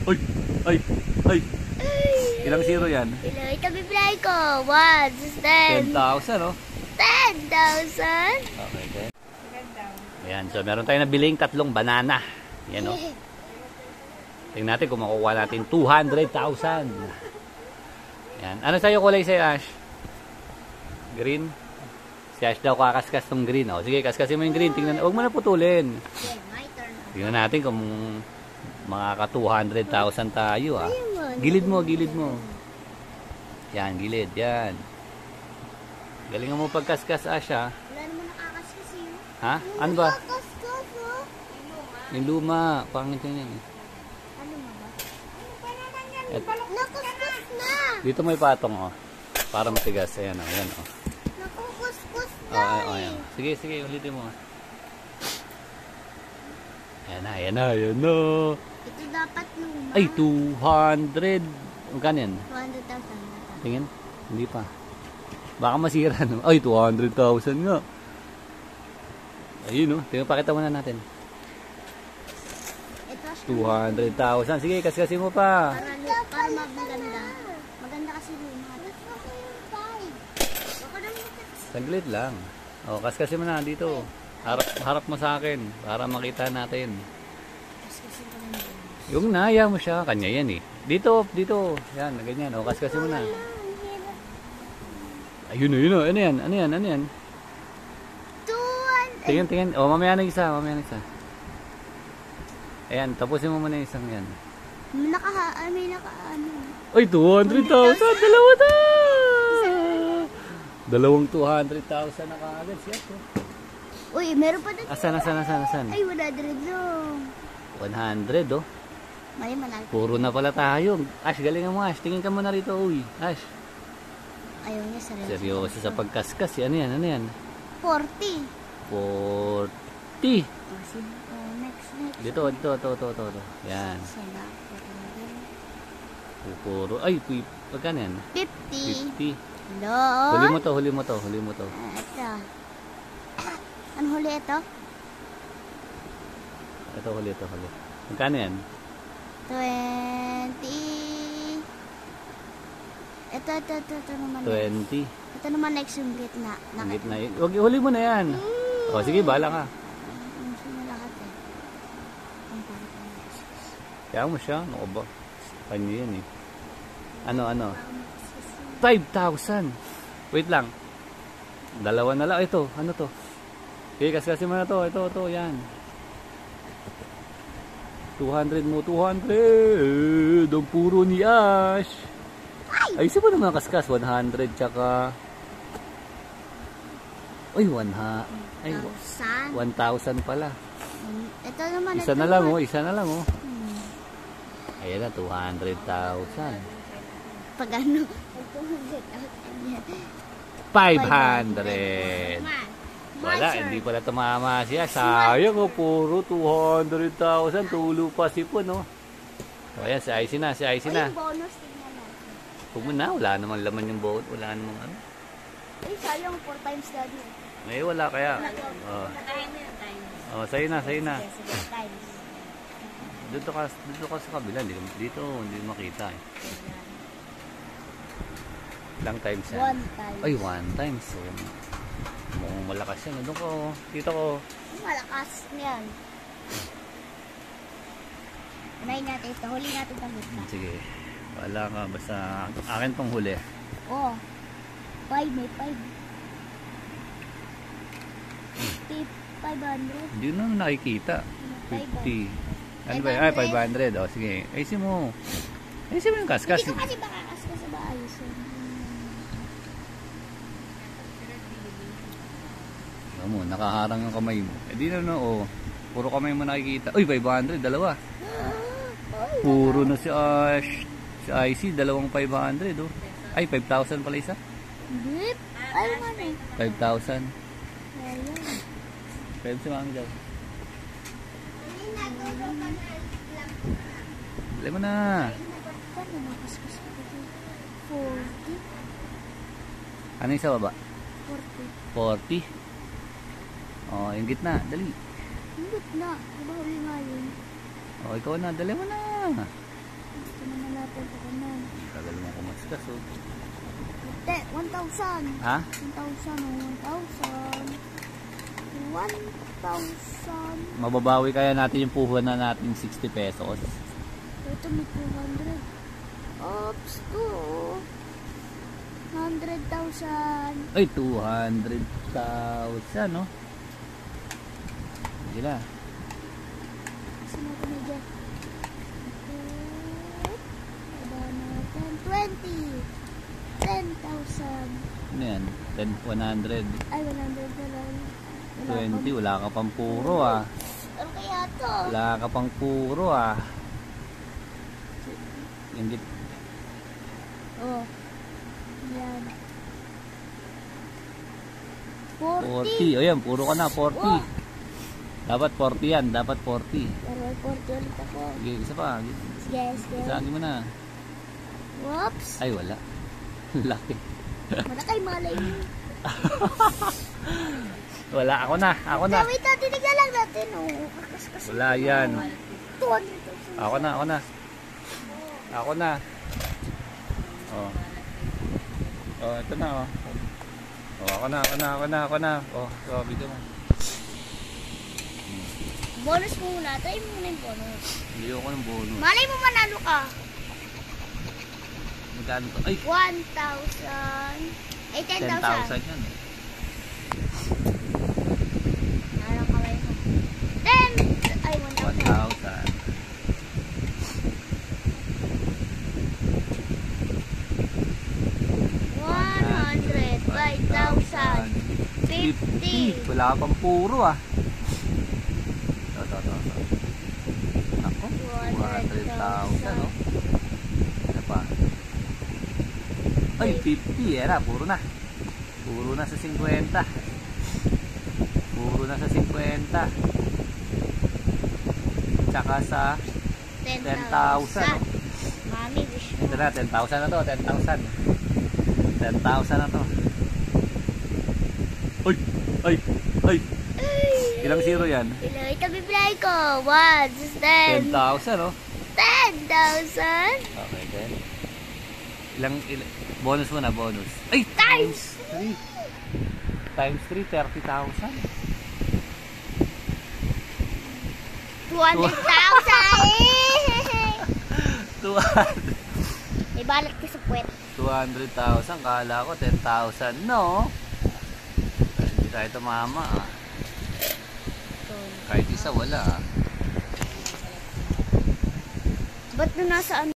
Ay! Ay! Ay! Ilang zero yan? Ilang ito bibigay ko? 1, 10. 10,000, oh. 10,000? Okay, okay. Ayan, so meron tayong nabiling 3 banana. Yan, oh. Tingnan natin kung makukuha natin 200,000. Yan. Ano sa'yo kulay sa'yo, Ash? Green? Si Ash daw kakaskas tong green. O, sige, kaskasin mo yung green. Tingnan, huwag mo na putulin. Tingnan natin kung makaka 200,000 tayo, ah. Gilid mo, gilid mo. Yan, gilid, yan. Galingan mo pagkaskas, Ash, ha? Wala naman nakakaskas yun. Ha? Ano ba? Nakakaskas, oh. Yung luma. Pangit yun yan. Ano ba? Ano ba naman yan? Nakuskus na. Dito may patong, oh. Para matigas. Ayan, oh. Ayan, oh. Nakukuskus na. Oh, ayan. Sige, sige. Ulitin mo. Ayan na, ayan na, ayan na. Ito dapat luma. Ay, 200. Magkano yan? 200,000. Tingin? Hindi pa. Baka masira, no? Ay, 200,000 nga. Ayun, no? Tingnan, pakita muna natin. Ito 200,000. Sige, kaskasin mo pa. para maganda. Maganda kasi luma. Saglit lang. O, kaskasin mo na dito. Harap mo sa akin para makita natin. Yung naya mo siya, kanya yan eh. Dito, dito. Yan, ganyan. O, kaskasin mo na. Ayun, ayun, ano yan? Ano yan? Ano yan? Tingin, tingin. O, mamaya na isa, mamaya na isa. Ayan, tapusin mo muna yung isang yan. May naka-ano. Ay, 200,000! Dalawa na! Dalawang 200,000 na kaagad siya. Uy, meron pa dito. Asan? Ay, 100 lang. 100, oh. May malaki. Puro na pala tayo. Ash, galingan mo, Ash. Tingin ka muna rito, uy. Ash. Ayaw niya seryoso. Seryoso sa pagkaskas. Ano yan? Ano yan? 40. 40. Next. Dito. Yan. Puro. Ay, pagkano yan? 50. 50. Hello? Huli mo to. Ito. Ano huli ito? Ito huli. Magkano yan? 20. Ito naman. 20. Ito naman next yung gitna. Ang gitna yun. Huwag, huli mo na yan. O, sige, bahala ka. Lahat eh. Kaya mo siya. Ano ba? Kanya yan eh. Ano? 5,000. Wait lang. Dalawa na lang. Ito. Ano to? Okay, kaskasin mo na to. Ito. Yan. 200 mo. 200. Ang puro ni Ash. Ay, isa pa naman kaskas. 100 tsaka... Ay, 1,000 pala. Ito naman. Isa na lang oh. Ayan na, 200,000. Pag ano? 500. Wala, hindi pala tumama siya. Sayang oh, puro 200,000. Tulo pa si Pun, oh. O ayan, si Icy na. Yung bonus, tingnan natin. Huwag mo na, wala namang laman yung boat. Wala namang ano. Ay, sayang 4 times daddy. Eh, wala kaya. Oh, sa'yo na. Dito ka sa kabila. Dito, hindi makita eh. Ilang times yan? 1 time. Ay, 1 time. So, mukhang malakas yan. Doon ko, dito ko. Malakas yan. Unahin natin ito. Huli natin ang gitna. Sige. Wala ka. Basta akin tong huli. Oh. 5. May 5. 500. Hindi na nakikita. 50. Ano ba yun? Ay, 500. O, sige. Ayusin mo yung kaskas. Dito kasi baka kaskas ba ayusin. Alam mo, nakaharang yung kamay mo. Eh, di na oh. Puro kamay mo nakikita. Uy, 500. Dalawa. Puro na si Ash. Si Icy, dalawang 500, oh. Ay, 5,000 pala isa. Dip. Ay, ano? 5,000. Ayun. Pwede si mami daw. Bili mo na. Paano nakaskas ko dito? 40. Ano yung sa baba? 40. 40. Oh, yung gitna. Dali. Hindi na. Iba huli nga yun. O, ikaw na. Dali mo na. Gusto naman natin ito na. Tagal mo kumaskas, oh. 1,000. Ha? 1,000. Mababawi kaya natin yung puhuan na natin 60 pesos. Ito may 200. Oops, 100,000. Ay, 200,000, no? Sige na. Kasi natin na dyan. Baba natin. 20. 10,000. Ano yan? 100. Ay, 100 na lang. 20. Wala ka pang puro, ah. Ano kaya to? Wala ka pang puro, ah. Yung Oh. Yan. 40. O yan, puro ka na, 40. Oh. Dapat 40 yan, dapat 40. Pero 40 ulit ako. Sige, isa pa. Yes, yes. Isagin mo na. Whoops. Ay, wala. Laki. Malakay malay mo. Wala, ako na. Wait, tinignan lang natin. Oh. Wala yan. 200,000. Ako na. Oh. Oh, ito na, oh. Oh, ako na. Oh, so, video mo. Bonus mo muna. Try mo muna yung bonus. Hindi ako ng bonus. Malay mo manalo ka. Magkano to? Ay, 1,000. Ay, 10,000. 10,000 yan. Narang kamay mo. 10. Ay, 1,000. 1,000. 100. 5,000. 50. Wala ka pang puro, ah. Ito. Ako, 200,000, no? Ano pa? Ay, 50. Era, puro na. Puro na sa 50. Tsaka sa 10,000, no? Mami, wish mo. Ito na, 10,000 na to. 10,000 na to. Ay! Ilang zero yan? Ito bibilay ko. 1, 10. 10,000, no? 10,000. Okay, then. Bonus mo na, bonus. Ay! Times 3. Times 3, 30,000. 200,000. 200. May balat ka sa puwet. 200,000. Kala ko 10,000. No. Hindi tayo tumama, ah. Kahit isa, wala, ah. Ba't na nasa ano?